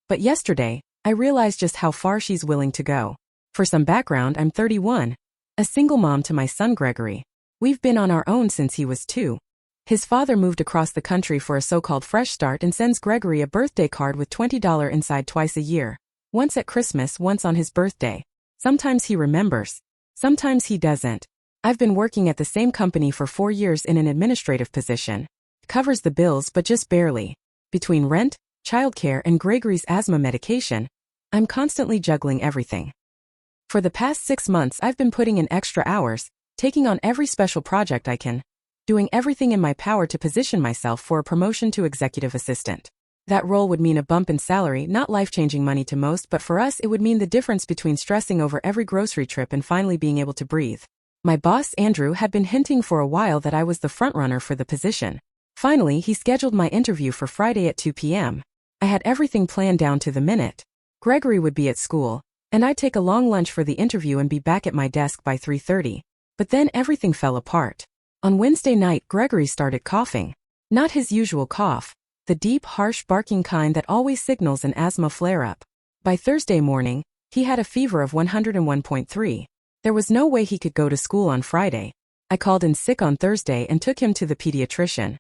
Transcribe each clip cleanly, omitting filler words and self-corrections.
But yesterday, I realized just how far she's willing to go. For some background, I'm 31, a single mom to my son Gregory. We've been on our own since he was 2. His father moved across the country for a so-called fresh start and sends Gregory a birthday card with $20 inside twice a year. Once at Christmas, once on his birthday. Sometimes he remembers. Sometimes he doesn't. I've been working at the same company for 4 years in an administrative position. Covers the bills but just barely. Between rent, childcare, and Gregory's asthma medication, I'm constantly juggling everything. For the past 6 months I've been putting in extra hours, taking on every special project I can, doing everything in my power to position myself for a promotion to executive assistant. That role would mean a bump in salary, not life-changing money to most, but for us it would mean the difference between stressing over every grocery trip and finally being able to breathe. My boss, Andrew, had been hinting for a while that I was the frontrunner for the position. Finally, he scheduled my interview for Friday at 2 p.m. I had everything planned down to the minute. Gregory would be at school, and I'd take a long lunch for the interview and be back at my desk by 3:30. But then everything fell apart. On Wednesday night, Gregory started coughing. Not his usual cough, the deep, harsh barking kind that always signals an asthma flare-up. By Thursday morning, he had a fever of 101.3. There was no way he could go to school on Friday. I called in sick on Thursday and took him to the pediatrician.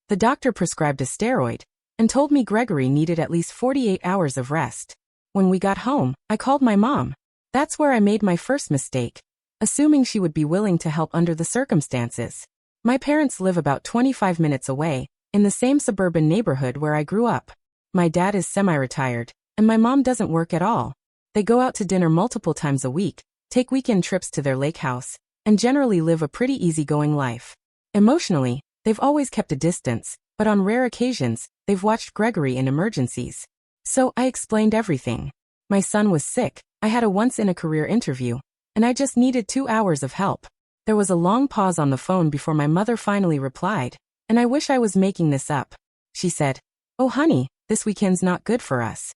The doctor prescribed a steroid and told me Gregory needed at least 48 hours of rest. When we got home, I called my mom. That's where I made my first mistake, assuming she would be willing to help under the circumstances. My parents live about 25 minutes away, in the same suburban neighborhood where I grew up. My dad is semi-retired, and my mom doesn't work at all. They go out to dinner multiple times a week, take weekend trips to their lake house, and generally live a pretty easygoing life. Emotionally, they've always kept a distance, but on rare occasions, they've watched Gregory in emergencies. So I explained everything. My son was sick, I had a once-in-a-career interview, and I just needed 2 hours of help. There was a long pause on the phone before my mother finally replied, and I wish I was making this up. She said, "Oh honey, this weekend's not good for us.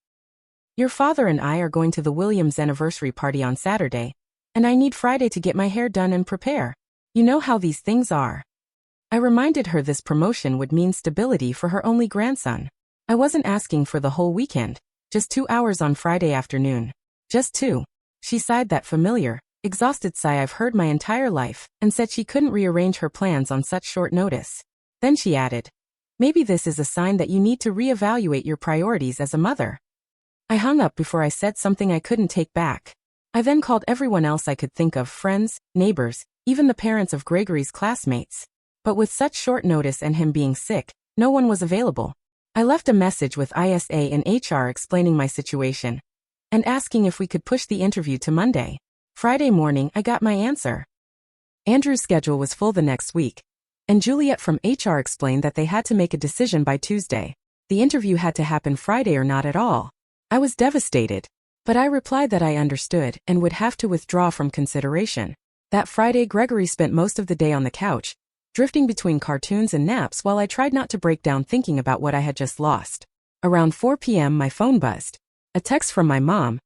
Your father and I are going to the Williams anniversary party on Saturday, and I need Friday to get my hair done and prepare. You know how these things are." I reminded her this promotion would mean stability for her only grandson. I wasn't asking for the whole weekend, just 2 hours on Friday afternoon. Just 2. She sighed that familiar, exhausted sigh I've heard my entire life, and said she couldn't rearrange her plans on such short notice. Then she added, "Maybe this is a sign that you need to reevaluate your priorities as a mother." I hung up before I said something I couldn't take back. I then called everyone else I could think of, friends, neighbors, even the parents of Gregory's classmates. But with such short notice and him being sick, no one was available. I left a message with ISA and HR explaining my situation and asking if we could push the interview to Monday. Friday morning, I got my answer. Andrew's schedule was full the next week, and Juliet from HR explained that they had to make a decision by Tuesday. The interview had to happen Friday or not at all. I was devastated, but I replied that I understood and would have to withdraw from consideration. That Friday, Gregory spent most of the day on the couch, drifting between cartoons and naps while I tried not to break down thinking about what I had just lost. Around 4 p.m. my phone buzzed. A text from my mom.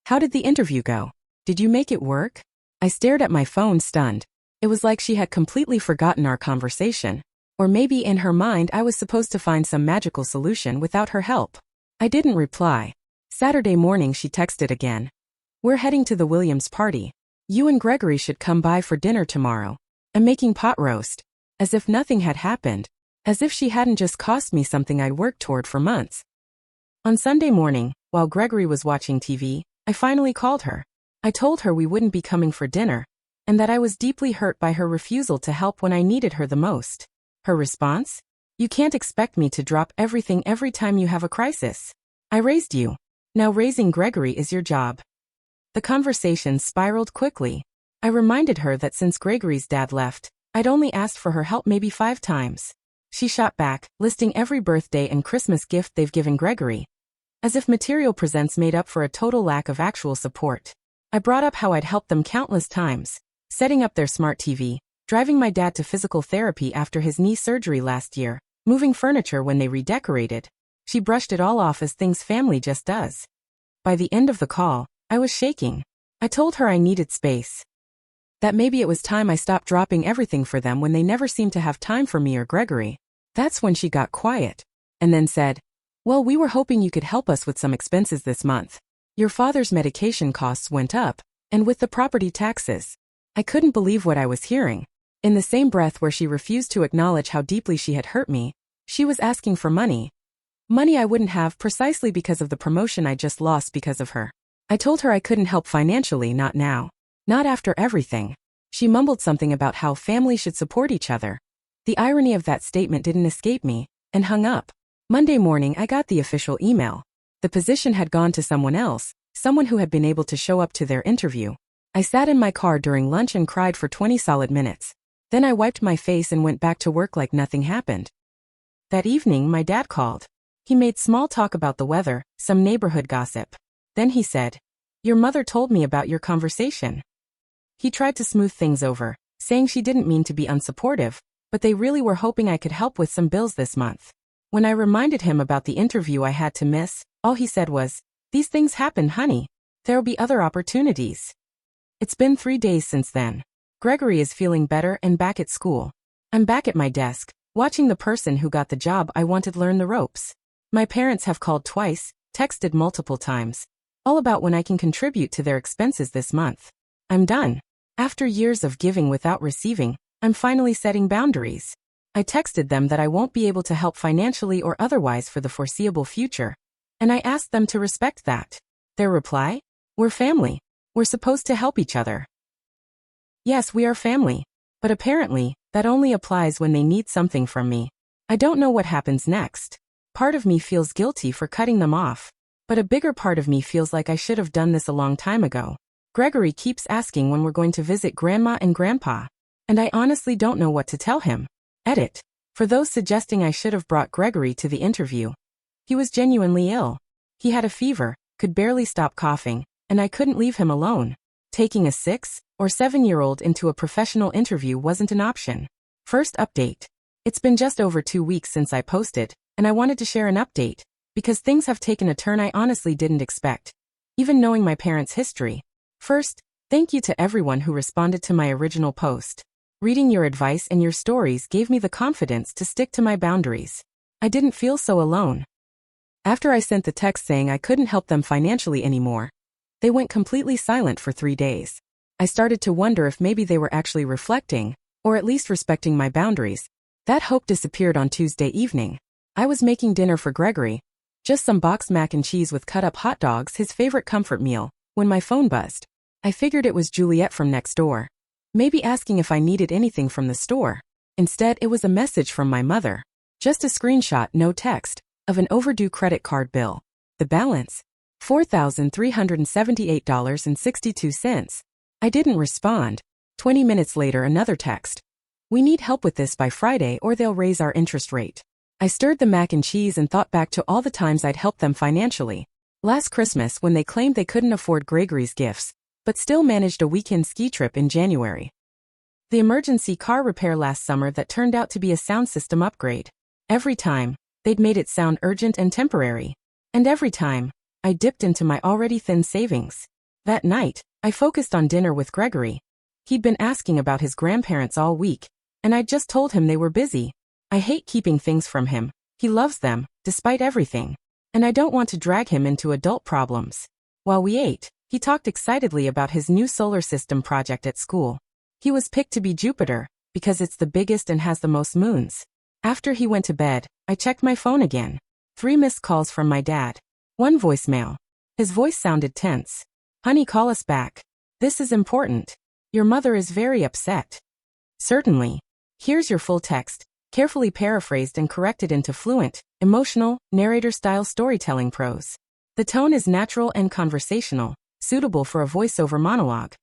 "How did the interview go? Did you make it work?" I stared at my phone stunned. It was like she had completely forgotten our conversation. Or maybe in her mind I was supposed to find some magical solution without her help. I didn't reply. Saturday morning she texted again. "We're heading to the Williams party. You and Gregory should come by for dinner tomorrow. I'm making pot roast." As if nothing had happened. As if she hadn't just cost me something I'd worked toward for months. On Sunday morning, while Gregory was watching TV, I finally called her. I told her we wouldn't be coming for dinner, and that I was deeply hurt by her refusal to help when I needed her the most. Her response? "You can't expect me to drop everything every time you have a crisis. I raised you. Now raising Gregory is your job." The conversation spiraled quickly. I reminded her that since Gregory's dad left, I'd only asked for her help maybe 5 times. She shot back, listing every birthday and Christmas gift they've given Gregory. As if material presents made up for a total lack of actual support. I brought up how I'd helped them countless times, setting up their smart TV, driving my dad to physical therapy after his knee surgery last year, moving furniture when they redecorated. She brushed it all off as things family just does. By the end of the call, I was shaking. I told her I needed space. That maybe it was time I stopped dropping everything for them when they never seemed to have time for me or Gregory. That's when she got quiet, and then said, Well, we were hoping you could help us with some expenses this month. Your father's medication costs went up, and with the property taxes. I couldn't believe what I was hearing. In the same breath where she refused to acknowledge how deeply she had hurt me, she was asking for money. Money I wouldn't have precisely because of the promotion I just lost because of her. I told her I couldn't help financially, not now. Not after everything. She mumbled something about how family should support each other. The irony of that statement didn't escape me, and hung up. Monday morning I got the official email. The position had gone to someone else, someone who had been able to show up to their interview. I sat in my car during lunch and cried for 20 solid minutes. Then I wiped my face and went back to work like nothing happened. That evening my dad called. He made small talk about the weather, some neighborhood gossip. Then he said, "Your mother told me about your conversation." He tried to smooth things over, saying she didn't mean to be unsupportive, but they really were hoping I could help with some bills this month. When I reminded him about the interview I had to miss, all he said was, "These things happen, honey. There'll be other opportunities." It's been 3 days since then. Gregory is feeling better and back at school. I'm back at my desk, watching the person who got the job I wanted learn the ropes. My parents have called twice, texted multiple times, all about when I can contribute to their expenses this month. I'm done. After years of giving without receiving, I'm finally setting boundaries. I texted them that I won't be able to help financially or otherwise for the foreseeable future, and I asked them to respect that. Their reply? "We're family. We're supposed to help each other." Yes, we are family, but apparently, that only applies when they need something from me. I don't know what happens next. Part of me feels guilty for cutting them off, but a bigger part of me feels like I should have done this a long time ago. Gregory keeps asking when we're going to visit Grandma and Grandpa, and I honestly don't know what to tell him. Edit. For those suggesting I should have brought Gregory to the interview. He was genuinely ill. He had a fever, could barely stop coughing, and I couldn't leave him alone. Taking a 6- or 7-year-old into a professional interview wasn't an option. First update. It's been just over 2 weeks since I posted, and I wanted to share an update, because things have taken a turn I honestly didn't expect, even knowing my parents' history. First, thank you to everyone who responded to my original post. Reading your advice and your stories gave me the confidence to stick to my boundaries. I didn't feel so alone. After I sent the text saying I couldn't help them financially anymore, they went completely silent for 3 days. I started to wonder if maybe they were actually reflecting, or at least respecting my boundaries. That hope disappeared on Tuesday evening. I was making dinner for Gregory, just some boxed mac and cheese with cut-up hot dogs, his favorite comfort meal, when my phone buzzed. I figured it was Juliet from next door, maybe asking if I needed anything from the store. Instead, it was a message from my mother. Just a screenshot, no text, of an overdue credit card bill. The balance? $4,378.62. I didn't respond. 20 minutes later, another text. "We need help with this by Friday or they'll raise our interest rate." I stirred the mac and cheese and thought back to all the times I'd helped them financially. Last Christmas when they claimed they couldn't afford Gregory's gifts, but still managed a weekend ski trip in January. The emergency car repair last summer that turned out to be a sound system upgrade. Every time, they'd made it sound urgent and temporary. And every time, I dipped into my already thin savings. That night, I focused on dinner with Gregory. He'd been asking about his grandparents all week, and I'd just told him they were busy. I hate keeping things from him. He loves them, despite everything. And I don't want to drag him into adult problems. While we ate, he talked excitedly about his new solar system project at school. He was picked to be Jupiter, because it's the biggest and has the most moons. After he went to bed, I checked my phone again. 3 missed calls from my dad. 1 voicemail. His voice sounded tense. "Honey, call us back. This is important. Your mother is very upset." "Certainly. Here's your full text, carefully paraphrased and corrected into fluent, emotional, narrator-style storytelling prose. The tone is natural and conversational, suitable for a voiceover monologue.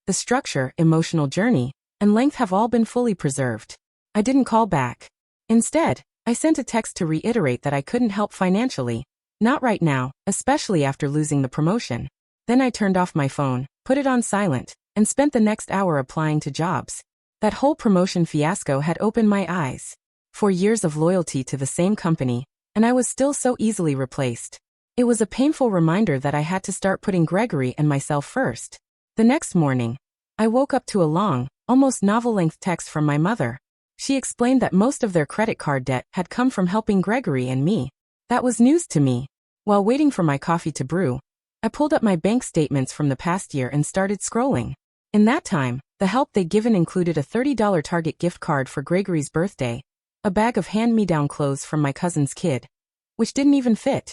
The structure, emotional journey, and length have all been fully preserved." I didn't call back. Instead, I sent a text to reiterate that I couldn't help financially. Not right now, especially after losing the promotion. Then I turned off my phone, put it on silent, and spent the next hour applying to jobs. That whole promotion fiasco had opened my eyes. 4 years of loyalty to the same company, and I was still so easily replaced. It was a painful reminder that I had to start putting Gregory and myself first. The next morning, I woke up to a long, almost novel-length text from my mother. She explained that most of their credit card debt had come from helping Gregory and me. That was news to me. While waiting for my coffee to brew, I pulled up my bank statements from the past year and started scrolling. In that time, the help they'd given included a $30 Target gift card for Gregory's birthday, a bag of hand-me-down clothes from my cousin's kid, which didn't even fit,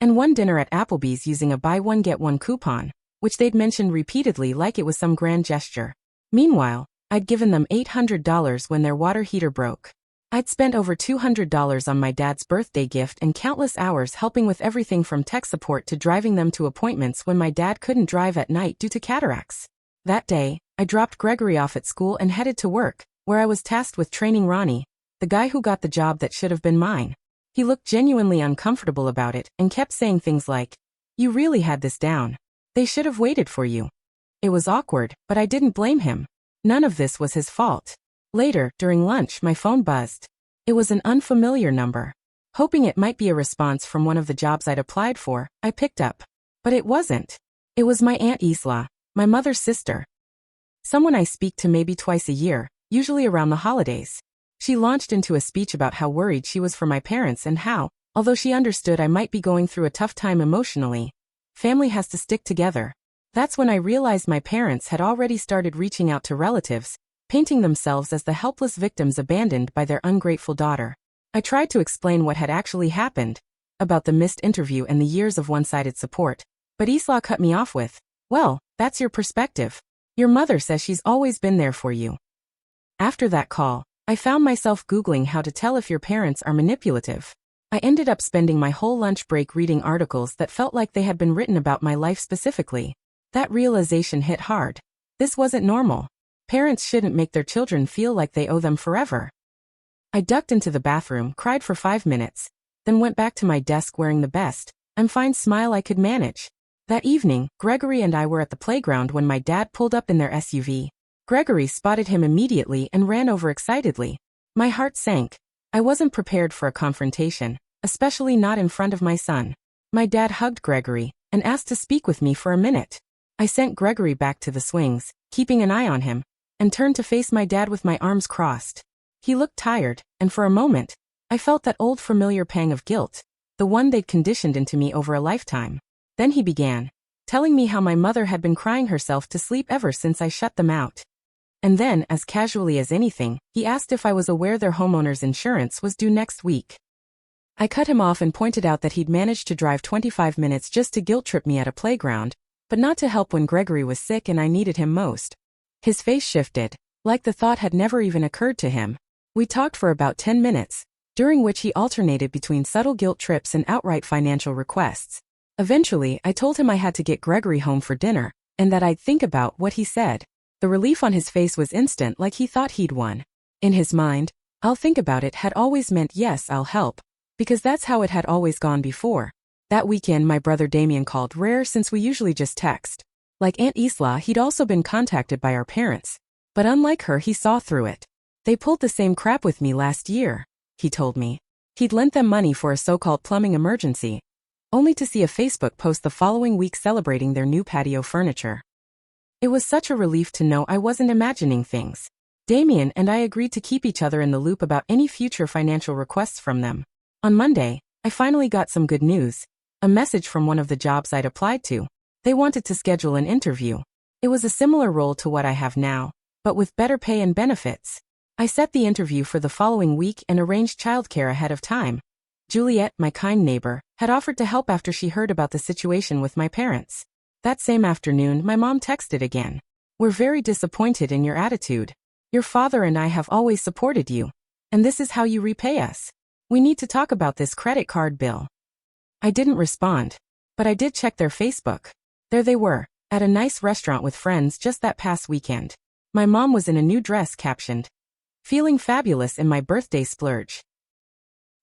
and one dinner at Applebee's using a buy-one-get-one coupon, which they'd mentioned repeatedly like it was some grand gesture. Meanwhile, I'd given them $800 when their water heater broke. I'd spent over $200 on my dad's birthday gift and countless hours helping with everything from tech support to driving them to appointments when my dad couldn't drive at night due to cataracts. That day, I dropped Gregory off at school and headed to work, where I was tasked with training Ronnie, the guy who got the job that should have been mine. He looked genuinely uncomfortable about it and kept saying things like, "You really had this down. They should have waited for you." It was awkward, but I didn't blame him. None of this was his fault. Later, during lunch, my phone buzzed. It was an unfamiliar number. Hoping it might be a response from one of the jobs I'd applied for, I picked up. But it wasn't. It was my Aunt Isla, my mother's sister. Someone I speak to maybe twice a year, usually around the holidays. She launched into a speech about how worried she was for my parents and how, although she understood I might be going through a tough time emotionally, family has to stick together. That's when I realized my parents had already started reaching out to relatives, painting themselves as the helpless victims abandoned by their ungrateful daughter. I tried to explain what had actually happened, about the missed interview and the years of one-sided support, but Isla cut me off with, "Well, that's your perspective. Your mother says she's always been there for you." After that call, I found myself Googling how to tell if your parents are manipulative. I ended up spending my whole lunch break reading articles that felt like they had been written about my life specifically. That realization hit hard. This wasn't normal. Parents shouldn't make their children feel like they owe them forever. I ducked into the bathroom, cried for 5 minutes, then went back to my desk wearing the best, I'm fine smile I could manage. That evening, Gregory and I were at the playground when my dad pulled up in their SUV. Gregory spotted him immediately and ran over excitedly. My heart sank. I wasn't prepared for a confrontation, especially not in front of my son. My dad hugged Gregory and asked to speak with me for a minute. I sent Gregory back to the swings, keeping an eye on him, and turned to face my dad with my arms crossed. He looked tired, and for a moment, I felt that old familiar pang of guilt, the one they'd conditioned into me over a lifetime. Then he began, telling me how my mother had been crying herself to sleep ever since I shut them out. And then, as casually as anything, he asked if I was aware their homeowner's insurance was due next week. I cut him off and pointed out that he'd managed to drive 25 minutes just to guilt-trip me at a playground, but not to help when Gregory was sick and I needed him most. His face shifted, like the thought had never even occurred to him. We talked for about 10 minutes, during which he alternated between subtle guilt trips and outright financial requests. Eventually, I told him I had to get Gregory home for dinner, and that I'd think about what he said. The relief on his face was instant, like he thought he'd won. In his mind, "I'll think about it" had always meant "yes, I'll help," because that's how it had always gone before. That weekend my brother Damien called, rare since we usually just text. Like Aunt Isla, he'd also been contacted by our parents. But unlike her, he saw through it. "They pulled the same crap with me last year," he told me. He'd lent them money for a so-called plumbing emergency, only to see a Facebook post the following week celebrating their new patio furniture. It was such a relief to know I wasn't imagining things. Damien and I agreed to keep each other in the loop about any future financial requests from them. On Monday, I finally got some good news. A message from one of the jobs I'd applied to. They wanted to schedule an interview. It was a similar role to what I have now, but with better pay and benefits. I set the interview for the following week and arranged childcare ahead of time. Juliet, my kind neighbor, had offered to help after she heard about the situation with my parents. That same afternoon, my mom texted again. "We're very disappointed in your attitude. Your father and I have always supported you, and this is how you repay us. We need to talk about this credit card bill." I didn't respond, but I did check their Facebook. There they were, at a nice restaurant with friends just that past weekend. My mom was in a new dress captioned, "Feeling fabulous in my birthday splurge."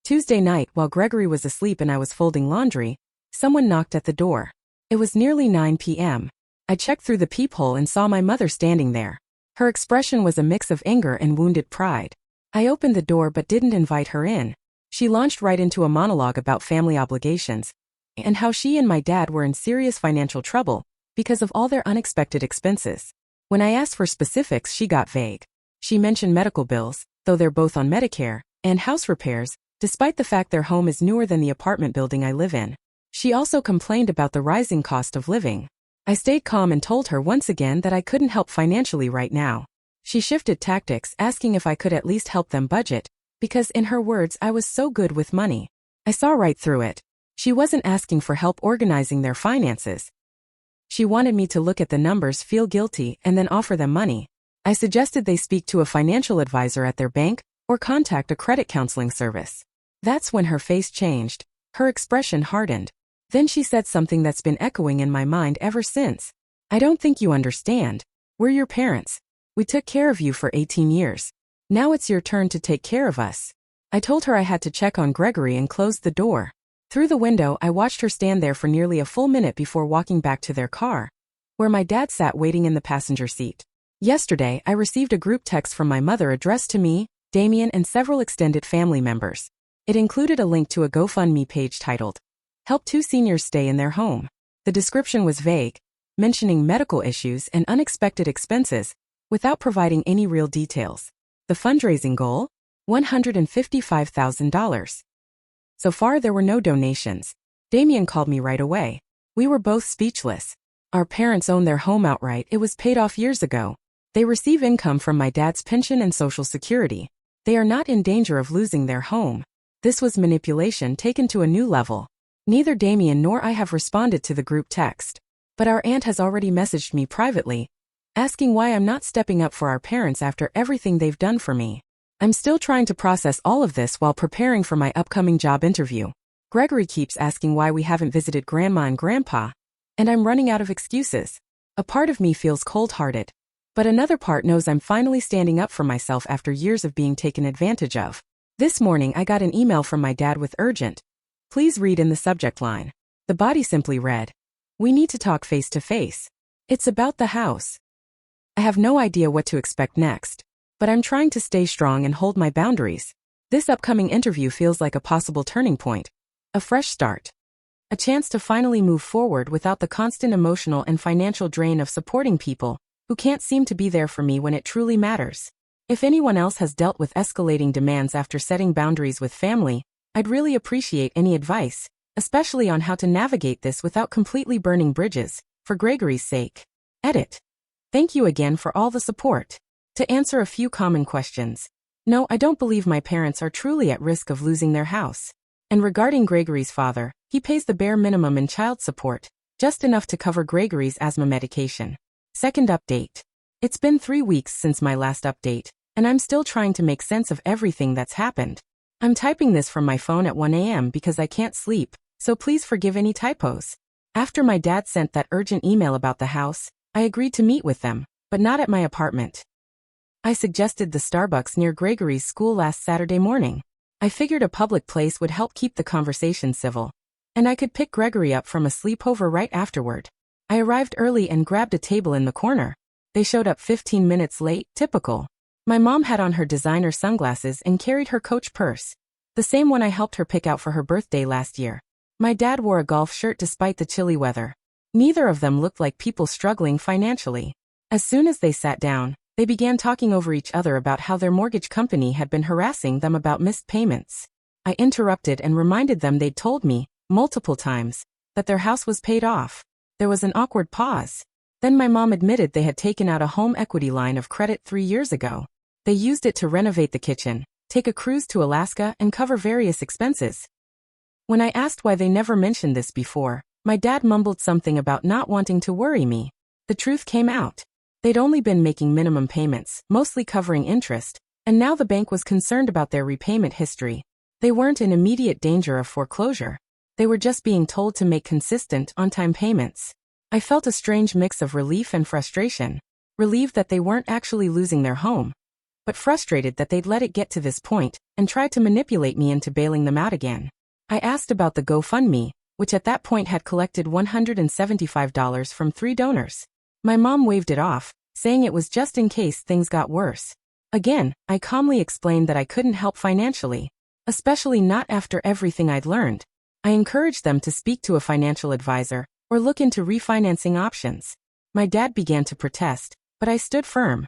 Tuesday night, while Gregory was asleep and I was folding laundry, someone knocked at the door. It was nearly 9 p.m. I checked through the peephole and saw my mother standing there. Her expression was a mix of anger and wounded pride. I opened the door but didn't invite her in. She launched right into a monologue about family obligations, and how she and my dad were in serious financial trouble because of all their unexpected expenses. When I asked for specifics, she got vague. She mentioned medical bills, though they're both on Medicare, and house repairs, despite the fact their home is newer than the apartment building I live in. She also complained about the rising cost of living. I stayed calm and told her once again that I couldn't help financially right now. She shifted tactics, asking if I could at least help them budget, because in her words I was so good with money. I saw right through it. She wasn't asking for help organizing their finances. She wanted me to look at the numbers, feel guilty, and then offer them money. I suggested they speak to a financial advisor at their bank or contact a credit counseling service. That's when her face changed. Her expression hardened. Then she said something that's been echoing in my mind ever since. I don't think you understand. We're your parents. We took care of you for 18 years. Now it's your turn to take care of us. I told her I had to check on Gregory and closed the door. Through the window, I watched her stand there for nearly a full minute before walking back to their car, where my dad sat waiting in the passenger seat. Yesterday, I received a group text from my mother addressed to me, Damien, and several extended family members. It included a link to a GoFundMe page titled, "Help 2 seniors stay in their home." The description was vague, mentioning medical issues and unexpected expenses, without providing any real details. The fundraising goal? $155,000. So far there were no donations. Damien called me right away. We were both speechless. Our parents own their home outright. It was paid off years ago. They receive income from my dad's pension and Social Security. They are not in danger of losing their home. This was manipulation taken to a new level. Neither Damien nor I have responded to the group text. But our aunt has already messaged me privately, asking why I'm not stepping up for our parents after everything they've done for me. I'm still trying to process all of this while preparing for my upcoming job interview. Gregory keeps asking why we haven't visited Grandma and Grandpa, and I'm running out of excuses. A part of me feels cold-hearted, but another part knows I'm finally standing up for myself after years of being taken advantage of. This morning I got an email from my dad with urgent, "Please read" in the subject line. The body simply read, "We need to talk face to face. It's about the house." I have no idea what to expect next, but I'm trying to stay strong and hold my boundaries. This upcoming interview feels like a possible turning point, a fresh start, a chance to finally move forward without the constant emotional and financial drain of supporting people who can't seem to be there for me when it truly matters. If anyone else has dealt with escalating demands after setting boundaries with family, I'd really appreciate any advice, especially on how to navigate this without completely burning bridges, for Gregory's sake. Edit. Thank you again for all the support. To answer a few common questions. No, I don't believe my parents are truly at risk of losing their house. And regarding Gregory's father, he pays the bare minimum in child support, just enough to cover Gregory's asthma medication. Second update. It's been 3 weeks since my last update, and I'm still trying to make sense of everything that's happened. I'm typing this from my phone at 1 a.m. because I can't sleep, so please forgive any typos. After my dad sent that urgent email about the house, I agreed to meet with them, but not at my apartment. I suggested the Starbucks near Gregory's school last Saturday morning. I figured a public place would help keep the conversation civil, and I could pick Gregory up from a sleepover right afterward. I arrived early and grabbed a table in the corner. They showed up 15 minutes late, typical. My mom had on her designer sunglasses and carried her Coach purse, the same one I helped her pick out for her birthday last year. My dad wore a golf shirt despite the chilly weather. Neither of them looked like people struggling financially. As soon as they sat down, they began talking over each other about how their mortgage company had been harassing them about missed payments. I interrupted and reminded them they'd told me, multiple times, that their house was paid off. There was an awkward pause. Then my mom admitted they had taken out a home equity line of credit 3 years ago. They used it to renovate the kitchen, take a cruise to Alaska, and cover various expenses. When I asked why they never mentioned this before, my dad mumbled something about not wanting to worry me. The truth came out. They'd only been making minimum payments, mostly covering interest, and now the bank was concerned about their repayment history. They weren't in immediate danger of foreclosure. They were just being told to make consistent, on-time payments. I felt a strange mix of relief and frustration. Relieved that they weren't actually losing their home, but frustrated that they'd let it get to this point and tried to manipulate me into bailing them out again. I asked about the GoFundMe, which at that point had collected $175 from 3 donors. My mom waved it off, saying it was just in case things got worse. Again, I calmly explained that I couldn't help financially, especially not after everything I'd learned. I encouraged them to speak to a financial advisor or look into refinancing options. My dad began to protest, but I stood firm.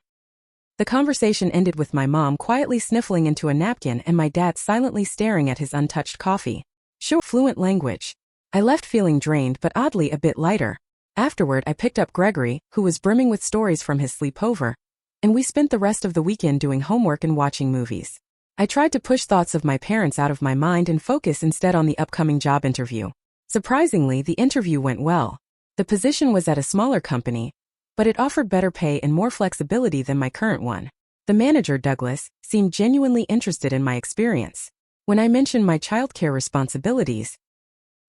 The conversation ended with my mom quietly sniffling into a napkin and my dad silently staring at his untouched coffee. Sure, fluent language. I left feeling drained but oddly a bit lighter. Afterward, I picked up Gregory, who was brimming with stories from his sleepover, and we spent the rest of the weekend doing homework and watching movies. I tried to push thoughts of my parents out of my mind and focus instead on the upcoming job interview. Surprisingly, the interview went well. The position was at a smaller company, but it offered better pay and more flexibility than my current one. The manager, Douglas, seemed genuinely interested in my experience. When I mentioned my childcare responsibilities,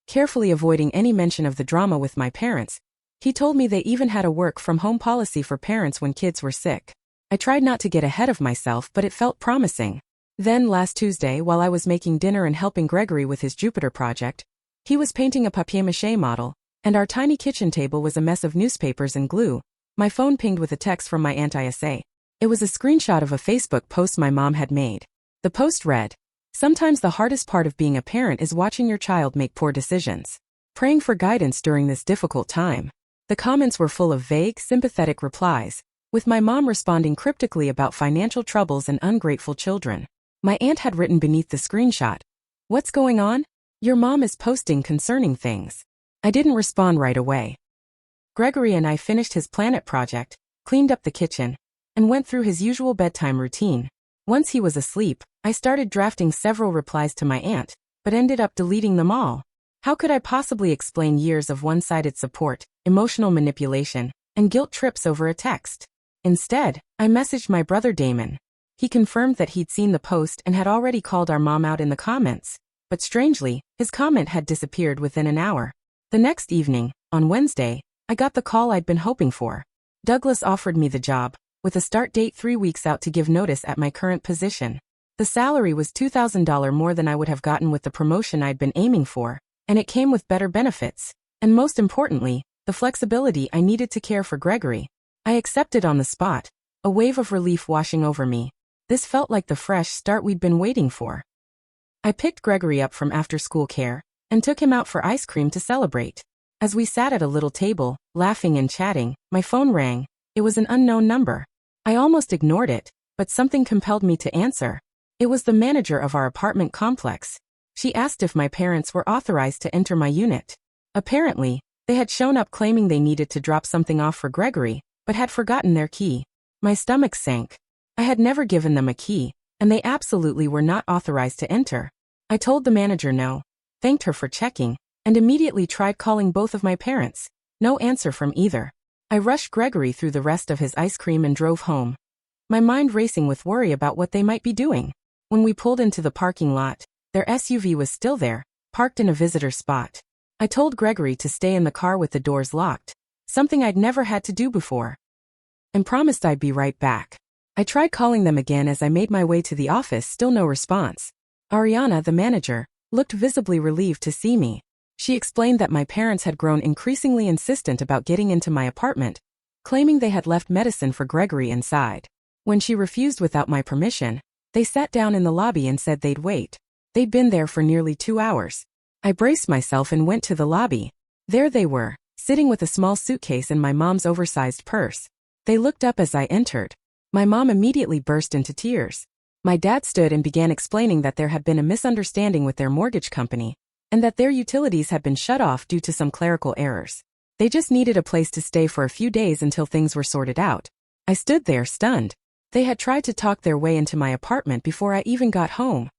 carefully avoiding any mention of the drama with my parents, he told me they even had a work-from-home policy for parents when kids were sick. I tried not to get ahead of myself, but it felt promising. Then, last Tuesday, while I was making dinner and helping Gregory with his Jupiter project, he was painting a papier-mâché model, and our tiny kitchen table was a mess of newspapers and glue. My phone pinged with a text from my Aunt Isa. It was a screenshot of a Facebook post my mom had made. The post read, "Sometimes the hardest part of being a parent is watching your child make poor decisions. Praying for guidance during this difficult time." The comments were full of vague, sympathetic replies, with my mom responding cryptically about financial troubles and ungrateful children. My aunt had written beneath the screenshot, "What's going on? Your mom is posting concerning things." I didn't respond right away. Gregory and I finished his planet project, cleaned up the kitchen, and went through his usual bedtime routine. Once he was asleep, I started drafting several replies to my aunt, but ended up deleting them all. How could I possibly explain years of one-sided support, emotional manipulation, and guilt trips over a text? Instead, I messaged my brother Damon. He confirmed that he'd seen the post and had already called our mom out in the comments, but strangely, his comment had disappeared within an hour. The next evening, on Wednesday, I got the call I'd been hoping for. Douglas offered me the job, with a start date 3 weeks out to give notice at my current position. The salary was $2,000 more than I would have gotten with the promotion I'd been aiming for, and it came with better benefits, and most importantly, the flexibility I needed to care for Gregory. I accepted on the spot, a wave of relief washing over me. This felt like the fresh start we'd been waiting for. I picked Gregory up from after-school care, and took him out for ice cream to celebrate. As we sat at a little table, laughing and chatting, my phone rang. It was an unknown number. I almost ignored it, but something compelled me to answer. It was the manager of our apartment complex. She asked if my parents were authorized to enter my unit. Apparently, they had shown up claiming they needed to drop something off for Gregory, but had forgotten their key. My stomach sank. I had never given them a key, and they absolutely were not authorized to enter. I told the manager no, thanked her for checking, and immediately tried calling both of my parents. No answer from either. I rushed Gregory through the rest of his ice cream and drove home, my mind racing with worry about what they might be doing. When we pulled into the parking lot, their SUV was still there, parked in a visitor spot. I told Gregory to stay in the car with the doors locked, something I'd never had to do before, and promised I'd be right back. I tried calling them again as I made my way to the office, still no response. Ariana, the manager, looked visibly relieved to see me. She explained that my parents had grown increasingly insistent about getting into my apartment, claiming they had left medicine for Gregory inside. When she refused without my permission, they sat down in the lobby and said they'd wait. They'd been there for nearly 2 hours. I braced myself and went to the lobby. There they were, sitting with a small suitcase and my mom's oversized purse. They looked up as I entered. My mom immediately burst into tears. My dad stood and began explaining that there had been a misunderstanding with their mortgage company, and that their utilities had been shut off due to some clerical errors. They just needed a place to stay for a few days until things were sorted out. I stood there stunned. They had tried to talk their way into my apartment before I even got home,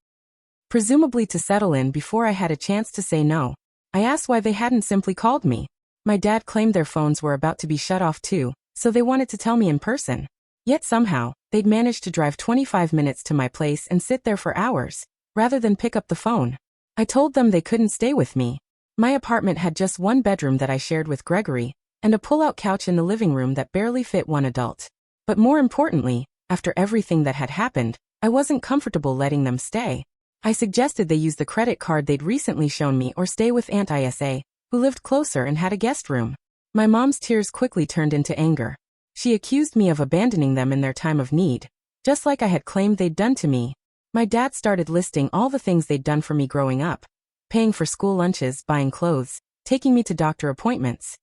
presumably to settle in before I had a chance to say no. I asked why they hadn't simply called me. My dad claimed their phones were about to be shut off too, so they wanted to tell me in person. Yet somehow, they'd managed to drive 25 minutes to my place and sit there for hours, rather than pick up the phone. I told them they couldn't stay with me. My apartment had just one bedroom that I shared with Gregory, and a pull-out couch in the living room that barely fit one adult. But more importantly, after everything that had happened, I wasn't comfortable letting them stay. I suggested they use the credit card they'd recently shown me or stay with Aunt Isa, who lived closer and had a guest room. My mom's tears quickly turned into anger. She accused me of abandoning them in their time of need, just like I had claimed they'd done to me. My dad started listing all the things they'd done for me growing up, paying for school lunches, buying clothes, taking me to doctor appointments.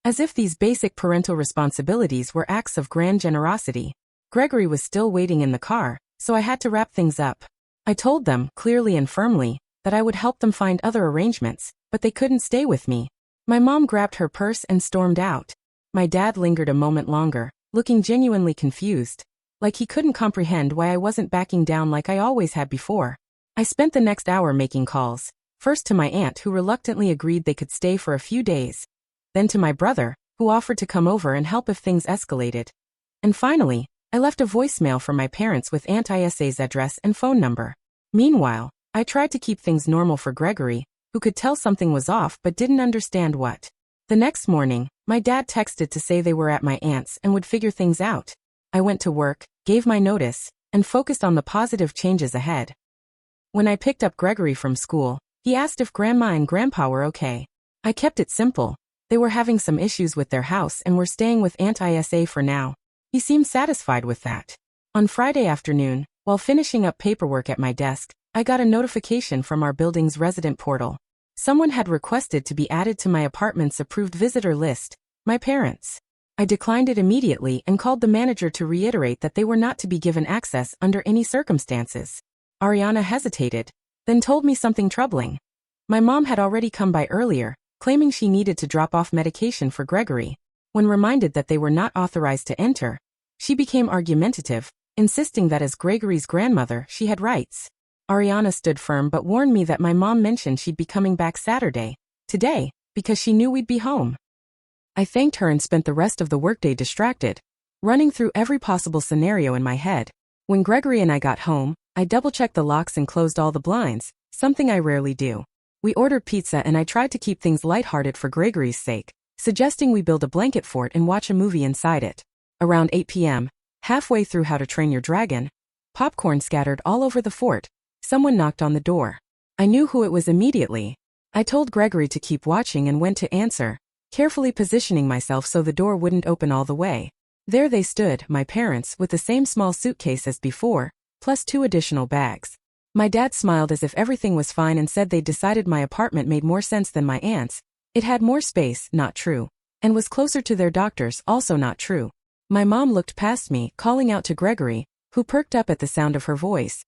As if these basic parental responsibilities were acts of grand generosity. Gregory was still waiting in the car, so I had to wrap things up. I told them, clearly and firmly, that I would help them find other arrangements, but they couldn't stay with me. My mom grabbed her purse and stormed out. My dad lingered a moment longer, looking genuinely confused, like he couldn't comprehend why I wasn't backing down like I always had before. I spent the next hour making calls, first to my aunt who reluctantly agreed they could stay for a few days, then to my brother, who offered to come over and help if things escalated. And finally, I left a voicemail for my parents with Aunt Isa's address and phone number. Meanwhile, I tried to keep things normal for Gregory, who could tell something was off but didn't understand what. The next morning, my dad texted to say they were at my aunt's and would figure things out. I went to work, gave my notice, and focused on the positive changes ahead. When I picked up Gregory from school, he asked if Grandma and Grandpa were okay. I kept it simple. They were having some issues with their house and were staying with Aunt Isa for now. He seemed satisfied with that. On Friday afternoon, while finishing up paperwork at my desk, I got a notification from our building's resident portal. Someone had requested to be added to my apartment's approved visitor list, my parents. I declined it immediately and called the manager to reiterate that they were not to be given access under any circumstances. Ariana hesitated, then told me something troubling. My mom had already come by earlier, claiming she needed to drop off medication for Gregory. When reminded that they were not authorized to enter, she became argumentative, insisting that as Gregory's grandmother, she had rights. Ariana stood firm but warned me that my mom mentioned she'd be coming back Saturday, today, because she knew we'd be home. I thanked her and spent the rest of the workday distracted, running through every possible scenario in my head. When Gregory and I got home, I double-checked the locks and closed all the blinds, something I rarely do. We ordered pizza and I tried to keep things lighthearted for Gregory's sake, suggesting we build a blanket fort and watch a movie inside it. Around 8 p.m., halfway through How to Train Your Dragon, popcorn scattered all over the fort. Someone knocked on the door. I knew who it was immediately. I told Gregory to keep watching and went to answer, carefully positioning myself so the door wouldn't open all the way. There they stood, my parents, with the same small suitcase as before, plus 2 additional bags. My dad smiled as if everything was fine and said they'd decided my apartment made more sense than my aunt's. It had more space, not true, and was closer to their doctors, also not true. My mom looked past me, calling out to Gregory, who perked up at the sound of her voice.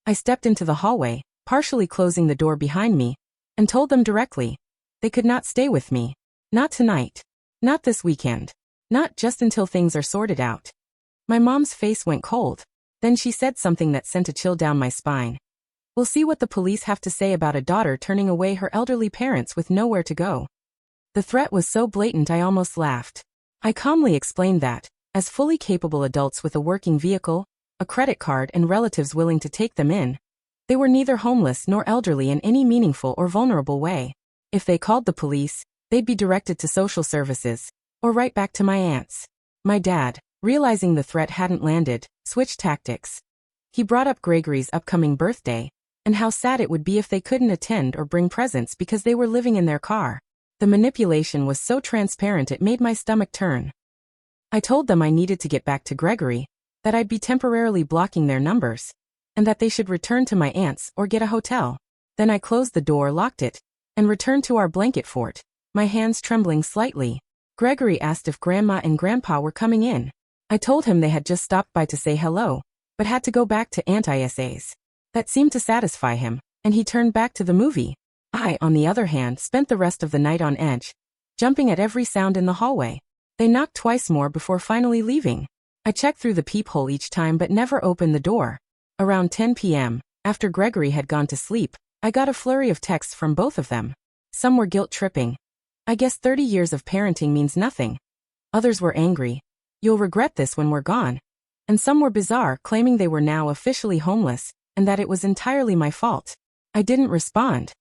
I stepped into the hallway, partially closing the door behind me, and told them directly. They could not stay with me. Not tonight. Not this weekend. Not just until things are sorted out. My mom's face went cold. Then she said something that sent a chill down my spine. We'll see what the police have to say about a daughter turning away her elderly parents with nowhere to go. The threat was so blatant I almost laughed. I calmly explained that, as fully capable adults with a working vehicle, a credit card and relatives willing to take them in, they were neither homeless nor elderly in any meaningful or vulnerable way. If they called the police, they'd be directed to social services, or right back to my aunt's. My dad, realizing the threat hadn't landed, switched tactics. He brought up Gregory's upcoming birthday, and how sad it would be if they couldn't attend or bring presents because they were living in their car. The manipulation was so transparent it made my stomach turn. I told them I needed to get back to Gregory, that I'd be temporarily blocking their numbers, and that they should return to my aunt's or get a hotel. Then I closed the door, locked it, and returned to our blanket fort, my hands trembling slightly. Gregory asked if Grandma and Grandpa were coming in. I told him they had just stopped by to say hello, but had to go back to Aunt Isa's. That seemed to satisfy him, and he turned back to the movie. I, on the other hand, spent the rest of the night on edge, jumping at every sound in the hallway. They knocked twice more before finally leaving. I checked through the peephole each time but never opened the door. Around 10 p.m., after Gregory had gone to sleep, I got a flurry of texts from both of them. Some were guilt-tripping. I guess 30 years of parenting means nothing. Others were angry. You'll regret this when we're gone. And some were bizarre, claiming they were now officially homeless, and that it was entirely my fault. I didn't respond.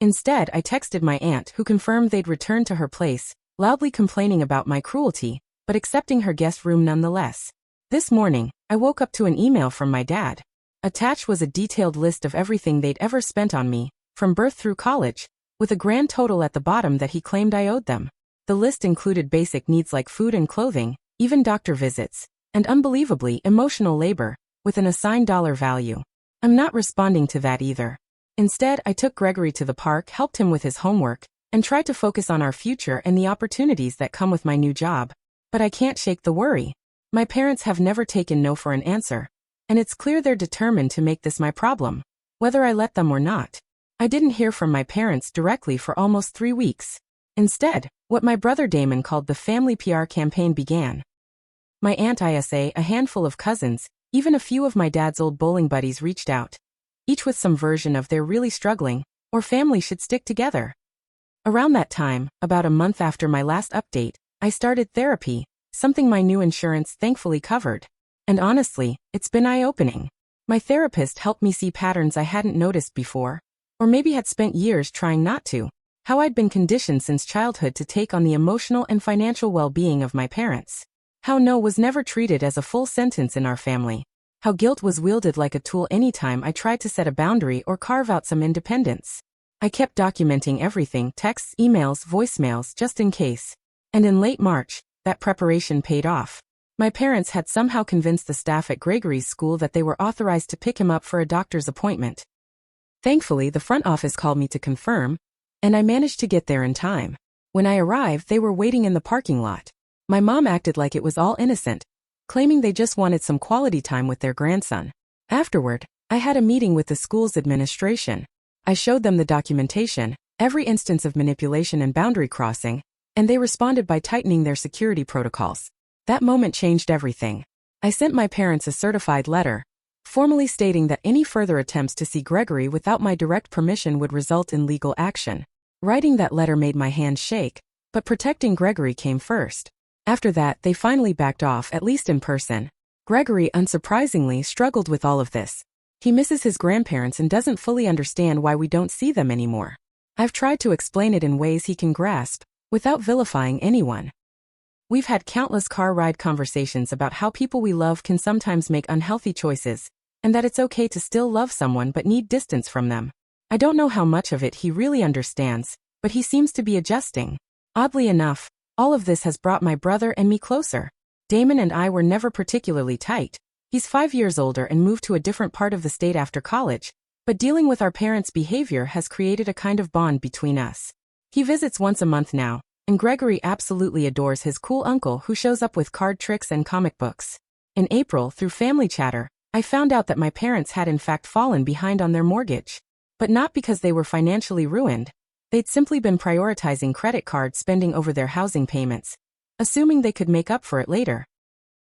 Instead, I texted my aunt, who confirmed they'd returned to her place, loudly complaining about my cruelty, but accepting her guest room nonetheless. This morning, I woke up to an email from my dad. Attached was a detailed list of everything they'd ever spent on me, from birth through college, with a grand total at the bottom that he claimed I owed them. The list included basic needs like food and clothing, even doctor visits, and unbelievably emotional labor, with an assigned dollar value. I'm not responding to that either. Instead, I took Gregory to the park, helped him with his homework, and tried to focus on our future and the opportunities that come with my new job. But I can't shake the worry. My parents have never taken no for an answer, and it's clear they're determined to make this my problem, whether I let them or not. I didn't hear from my parents directly for almost 3 weeks. Instead, what my brother Damon called the family PR campaign began. My aunt Isa, a handful of cousins, even a few of my dad's old bowling buddies reached out, each with some version of they're really struggling, or family should stick together. Around that time, about a month after my last update, I started therapy, something my new insurance thankfully covered. And honestly, it's been eye-opening. My therapist helped me see patterns I hadn't noticed before, or maybe had spent years trying not to. How I'd been conditioned since childhood to take on the emotional and financial well-being of my parents. How no was never treated as a full sentence in our family. How guilt was wielded like a tool anytime I tried to set a boundary or carve out some independence. I kept documenting everything, texts, emails, voicemails, just in case. And in late March, that preparation paid off. My parents had somehow convinced the staff at Gregory's school that they were authorized to pick him up for a doctor's appointment. Thankfully, the front office called me to confirm, and I managed to get there in time. When I arrived, they were waiting in the parking lot. My mom acted like it was all innocent, claiming they just wanted some quality time with their grandson. Afterward, I had a meeting with the school's administration. I showed them the documentation, every instance of manipulation and boundary crossing, and they responded by tightening their security protocols. That moment changed everything. I sent my parents a certified letter, formally stating that any further attempts to see Gregory without my direct permission would result in legal action. Writing that letter made my hands shake, but protecting Gregory came first. After that, they finally backed off, at least in person. Gregory, unsurprisingly, struggled with all of this. He misses his grandparents and doesn't fully understand why we don't see them anymore. I've tried to explain it in ways he can grasp, without vilifying anyone. We've had countless car ride conversations about how people we love can sometimes make unhealthy choices, and that it's okay to still love someone but need distance from them. I don't know how much of it he really understands, but he seems to be adjusting. Oddly enough, all of this has brought my brother and me closer. Damon and I were never particularly tight. He's 5 years older and moved to a different part of the state after college, but dealing with our parents' behavior has created a kind of bond between us. He visits once a month now, and Gregory absolutely adores his cool uncle who shows up with card tricks and comic books. In April, through family chatter, I found out that my parents had in fact fallen behind on their mortgage. But not because they were financially ruined. They'd simply been prioritizing credit card spending over their housing payments, assuming they could make up for it later.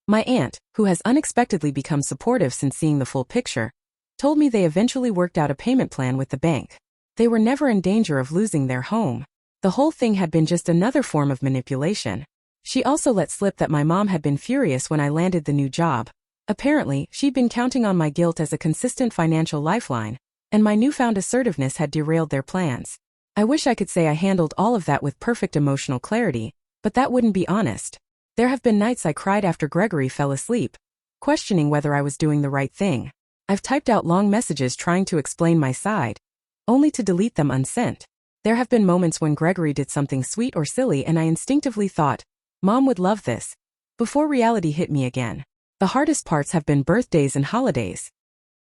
My aunt, who has unexpectedly become supportive since seeing the full picture, told me they eventually worked out a payment plan with the bank. They were never in danger of losing their home. The whole thing had been just another form of manipulation. She also let slip that my mom had been furious when I landed the new job. Apparently, she'd been counting on my guilt as a consistent financial lifeline, and my newfound assertiveness had derailed their plans. I wish I could say I handled all of that with perfect emotional clarity, but that wouldn't be honest. There have been nights I cried after Gregory fell asleep, questioning whether I was doing the right thing. I've typed out long messages trying to explain my side, only to delete them unsent. There have been moments when Gregory did something sweet or silly and I instinctively thought, Mom would love this, before reality hit me again. The hardest parts have been birthdays and holidays.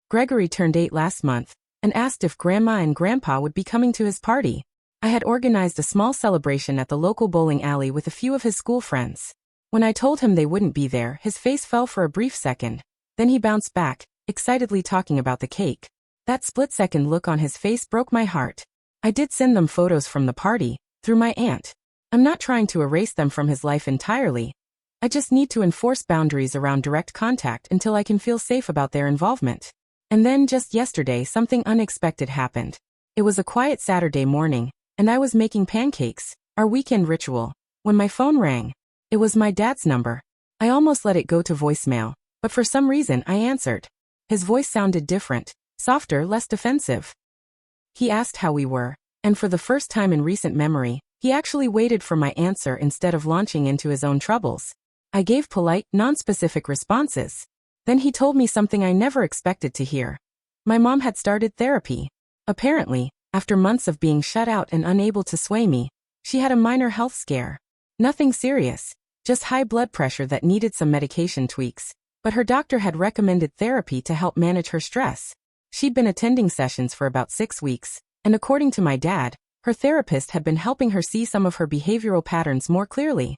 Gregory turned 8 last month, and asked if Grandma and Grandpa would be coming to his party. I had organized a small celebration at the local bowling alley with a few of his school friends. When I told him they wouldn't be there, his face fell for a brief second. Then he bounced back, excitedly talking about the cake. That split-second look on his face broke my heart. I did send them photos from the party, through my aunt. I'm not trying to erase them from his life entirely. I just need to enforce boundaries around direct contact until I can feel safe about their involvement. And then just yesterday something unexpected happened. It was a quiet Saturday morning, and I was making pancakes, our weekend ritual, when my phone rang. It was my dad's number. I almost let it go to voicemail, but for some reason I answered. His voice sounded different, softer, less defensive. He asked how we were, and for the first time in recent memory, he actually waited for my answer instead of launching into his own troubles. I gave polite, non-specific responses. Then he told me something I never expected to hear. My mom had started therapy. Apparently, after months of being shut out and unable to sway me, she had a minor health scare. Nothing serious, just high blood pressure that needed some medication tweaks, but her doctor had recommended therapy to help manage her stress. She'd been attending sessions for about 6 weeks, and according to my dad, her therapist had been helping her see some of her behavioral patterns more clearly.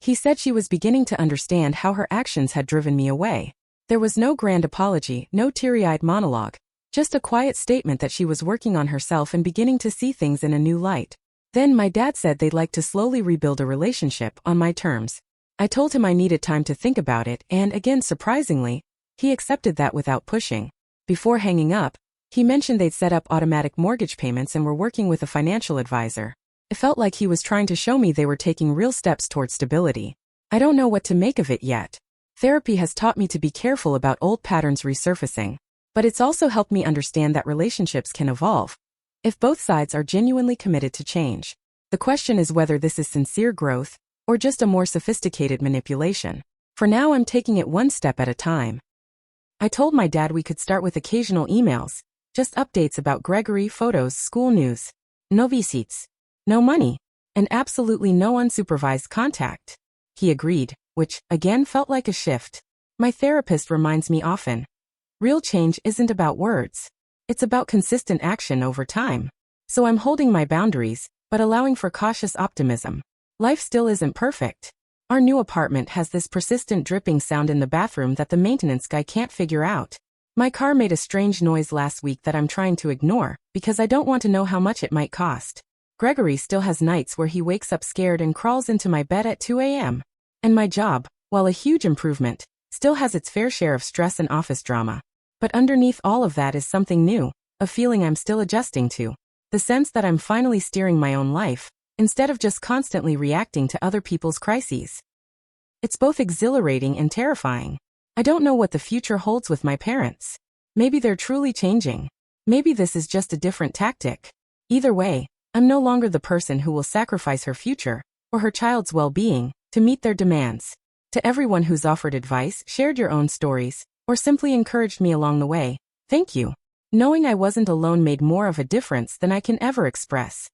He said she was beginning to understand how her actions had driven me away. There was no grand apology, no teary-eyed monologue, just a quiet statement that she was working on herself and beginning to see things in a new light. Then my dad said they'd like to slowly rebuild a relationship on my terms. I told him I needed time to think about it, and again surprisingly, he accepted that without pushing. Before hanging up, he mentioned they'd set up automatic mortgage payments and were working with a financial advisor. It felt like he was trying to show me they were taking real steps toward stability. I don't know what to make of it yet. Therapy has taught me to be careful about old patterns resurfacing, but it's also helped me understand that relationships can evolve if both sides are genuinely committed to change. The question is whether this is sincere growth or just a more sophisticated manipulation. For now, I'm taking it one step at a time. I told my dad we could start with occasional emails, just updates about Gregory, photos, school news. No visites, no money, and absolutely no unsupervised contact. He agreed, which, again, felt like a shift. My therapist reminds me often, real change isn't about words. It's about consistent action over time. So I'm holding my boundaries, but allowing for cautious optimism. Life still isn't perfect. Our new apartment has this persistent dripping sound in the bathroom that the maintenance guy can't figure out. My car made a strange noise last week that I'm trying to ignore, because I don't want to know how much it might cost. Gregory still has nights where he wakes up scared and crawls into my bed at 2 a.m. And my job, while a huge improvement, still has its fair share of stress and office drama. But underneath all of that is something new, a feeling I'm still adjusting to. The sense that I'm finally steering my own life, instead of just constantly reacting to other people's crises. It's both exhilarating and terrifying. I don't know what the future holds with my parents. Maybe they're truly changing. Maybe this is just a different tactic. Either way, I'm no longer the person who will sacrifice her future, or her child's well-being, to meet their demands. To everyone who's offered advice, shared your own stories, or simply encouraged me along the way, thank you. Knowing I wasn't alone made more of a difference than I can ever express.